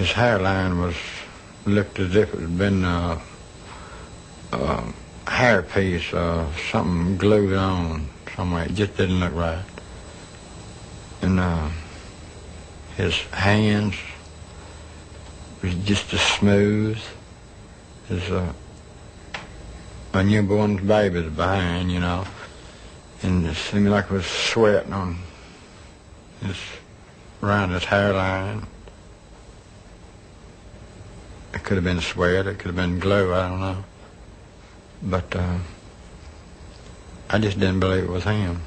his hairline looked as if it had been a hairpiece, something glued on somewhere. It just didn't look right. And his hands was just as smooth as a newborn's baby's behind, you know. And it seemed like it was sweating on around his hairline. It could have been sweat, it could have been glue, I don't know. But I just didn't believe it was him.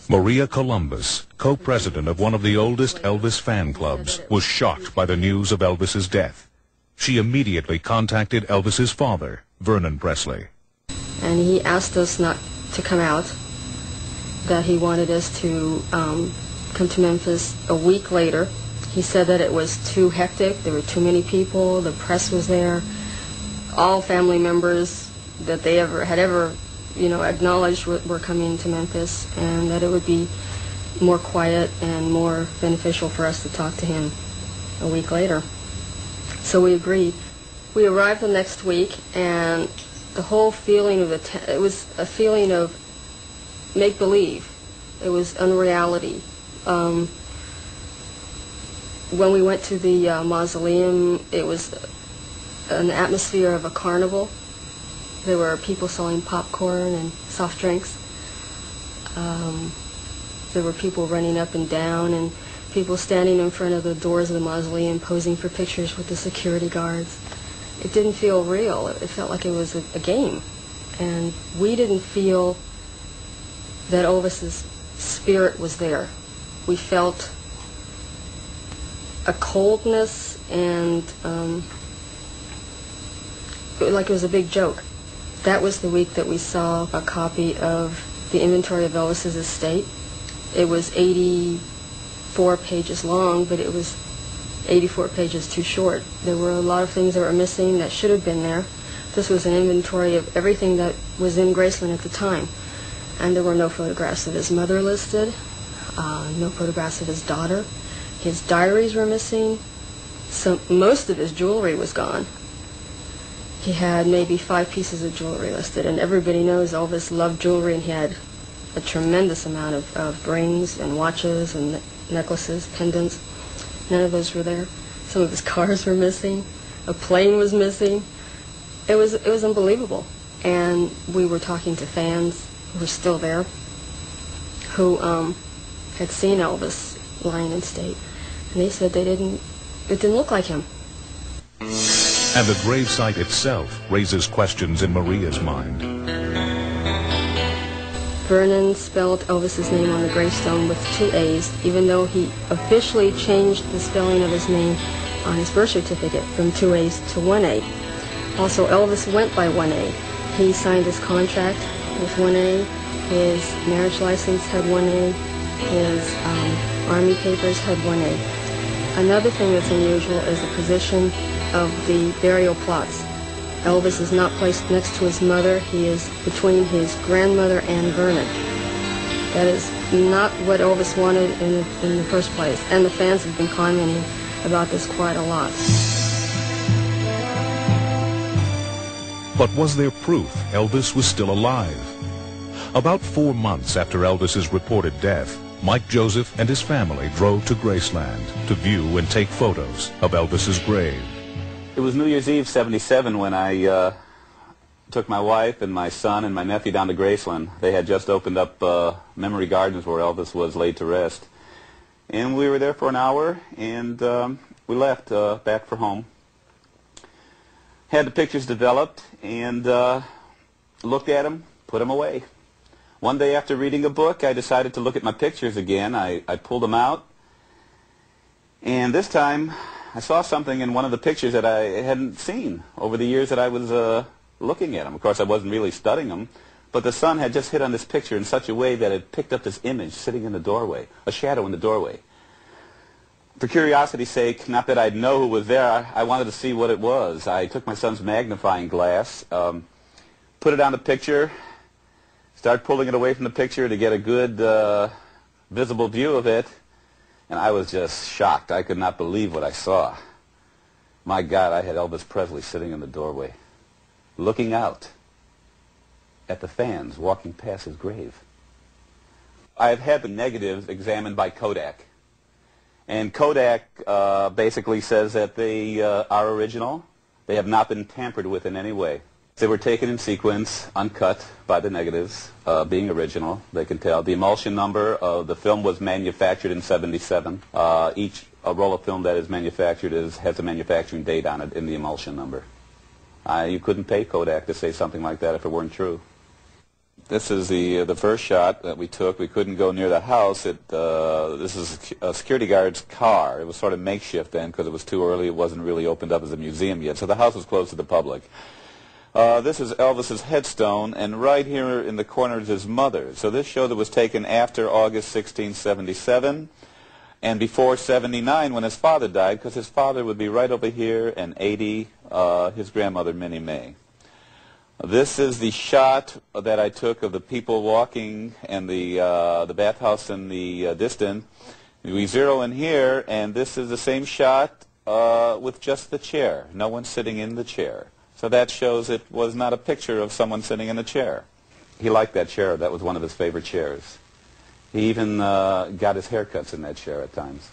Maria Columbus, co-president of one of the oldest Elvis fan clubs, was shocked by the news of Elvis's death. She immediately contacted Elvis's father, Vernon Presley. And he asked us not to come out, that he wanted us to come to Memphis a week later. He said that it was too hectic, there were too many people, the press was there, all family members that they had ever acknowledged were coming to Memphis, and that it would be more quiet and more beneficial for us to talk to him a week later. So we agreed. We arrived the next week, and the whole feeling of it was a feeling of make-believe. It was unreality. When we went to the mausoleum, it was an atmosphere of a carnival. There were people selling popcorn and soft drinks. There were people running up and down, and people standing in front of the doors of the mausoleum posing for pictures with the security guards. It didn't feel real. It felt like it was a game. And we didn't feel that Elvis's spirit was there. We felt a coldness and like it was a big joke. That was the week that we saw a copy of the inventory of Elvis's estate. It was 84 pages long, but it was 84 pages too short. There were a lot of things that were missing that should have been there. This was an inventory of everything that was in Graceland at the time. And there were no photographs of his mother listed, no photographs of his daughter. His diaries were missing. Most of his jewelry was gone. He had maybe 5 pieces of jewelry listed, and everybody knows Elvis loved jewelry, and he had a tremendous amount of rings and watches and necklaces, pendants. None of those were there. Some of his cars were missing. A plane was missing. It was unbelievable. And we were talking to fans who were still there, who had seen Elvis lying in state, and they said it didn't look like him. And the gravesite itself raises questions in Maria's mind. Vernon spelled Elvis's name on the gravestone with 2 A's, even though he officially changed the spelling of his name on his birth certificate from 2 A's to 1 A. Also, Elvis went by 1 A. He signed his contract with 1 A. His marriage license had 1 A. His Army papers had 1 A. Another thing that's unusual is the position of the burial plots. Elvis is not placed next to his mother. He is between his grandmother and Vernon. That is not what Elvis wanted in the first place, and the fans have been commenting about this quite a lot. But was there proof Elvis was still alive? About 4 months after Elvis's reported death, Mike Joseph and his family drove to Graceland to view and take photos of Elvis's grave. It was New Year's Eve '77 when I took my wife and my son and my nephew down to Graceland. They had just opened up Memory Gardens where Elvis was laid to rest. And we were there for an hour, and we left back for home. Had the pictures developed and looked at them, put them away. One day after reading a book, I decided to look at my pictures again. I pulled them out, and this time I saw something in one of the pictures that I hadn't seen over the years that I was looking at them. Of course, I wasn't really studying them, but the sun had just hit on this picture in such a way that it picked up this image sitting in the doorway, a shadow in the doorway. For curiosity's sake, not that I'd know who was there, I wanted to see what it was. I took my son's magnifying glass, put it on the picture, started pulling it away from the picture to get a good visible view of it, and I was just shocked. I could not believe what I saw. My God, I had Elvis Presley sitting in the doorway, looking out at the fans walking past his grave. I've had the negatives examined by Kodak. And Kodak basically says that they are original. They have not been tampered with in any way. They were taken in sequence, uncut by the negatives, being original. They can tell. The emulsion number of the film was manufactured in '77. Each roll of film that is manufactured has a manufacturing date on it in the emulsion number. You couldn't pay Kodak to say something like that if it weren't true. This is the first shot that we took. We couldn't go near the house. This is a security guard's car. It was sort of makeshift then because it was too early. It wasn't really opened up as a museum yet. So the house was closed to the public. This is Elvis's headstone, and right here in the corner is his mother. So this show that was taken after August 1677 and before 79 when his father died, because his father would be right over here, and 80, his grandmother, Minnie May. This is the shot that I took of the people walking and the bathhouse in the distance. We zero in here, and this is the same shot with just the chair. No one sitting in the chair. So that shows it was not a picture of someone sitting in a chair. He liked that chair. That was one of his favorite chairs. He even got his haircuts in that chair at times.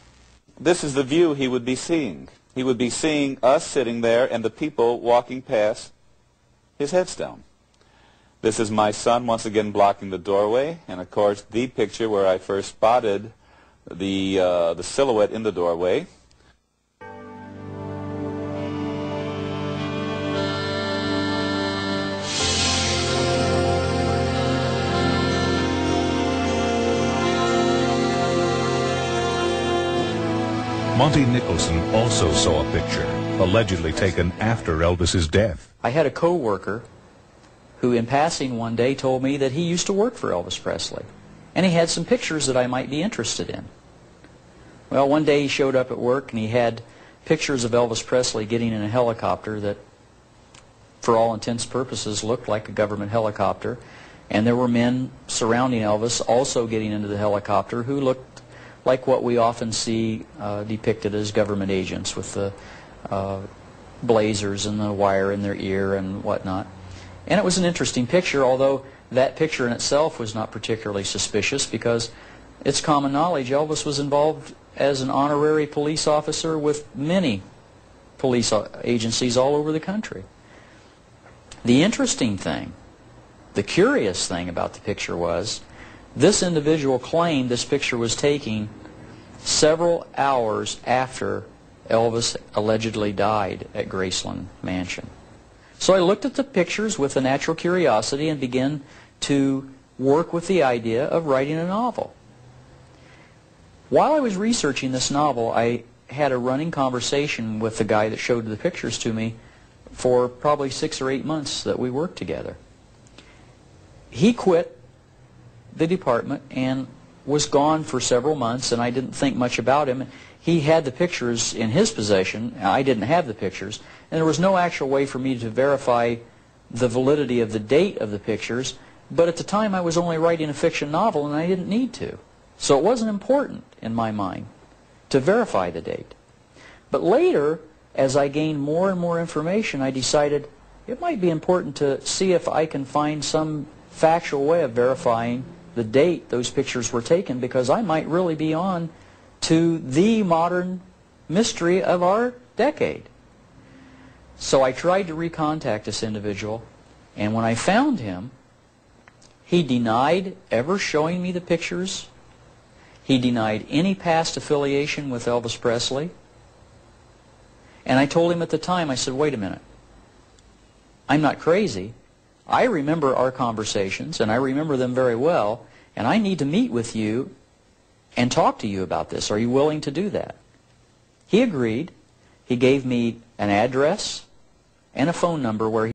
This is the view he would be seeing. He would be seeing us sitting there and the people walking past his headstone. This is my son once again blocking the doorway, and of course the picture where I first spotted the silhouette in the doorway. Monty Nicholson also saw a picture, allegedly taken after Elvis's death. I had a co-worker who in passing one day told me that he used to work for Elvis Presley, and he had some pictures that I might be interested in. Well, one day he showed up at work and he had pictures of Elvis Presley getting in a helicopter that, for all intents and purposes, looked like a government helicopter, and there were men surrounding Elvis also getting into the helicopter who looked like what we often see depicted as government agents with the blazers and the wire in their ear and whatnot. And it was an interesting picture, although that picture in itself was not particularly suspicious because it's common knowledge Elvis was involved as an honorary police officer with many police agencies all over the country. The interesting thing, the curious thing about the picture was this individual claimed this picture was taken several hours after Elvis allegedly died at Graceland Mansion. So I looked at the pictures with a natural curiosity and began to work with the idea of writing a novel. While I was researching this novel, I had a running conversation with the guy that showed the pictures to me for probably 6 or 8 months that we worked together. He quit the department and was gone for several months, and I didn't think much about him. He had the pictures in his possession. I didn't have the pictures, and there was no actual way for me to verify the validity of the date of the pictures, but at the time I was only writing a fiction novel and I didn't need to. So it wasn't important in my mind to verify the date. But later, as I gained more and more information, I decided it might be important to see if I can find some factual way of verifying the date those pictures were taken, because I might really be on to the modern mystery of our decade. So I tried to recontact this individual, and when I found him, he denied ever showing me the pictures. He denied any past affiliation with Elvis Presley. And I told him at the time, I said, wait a minute, I'm not crazy. I remember our conversations, and I remember them very well, and I need to meet with you and talk to you about this. Are you willing to do that? He agreed. He gave me an address and a phone number where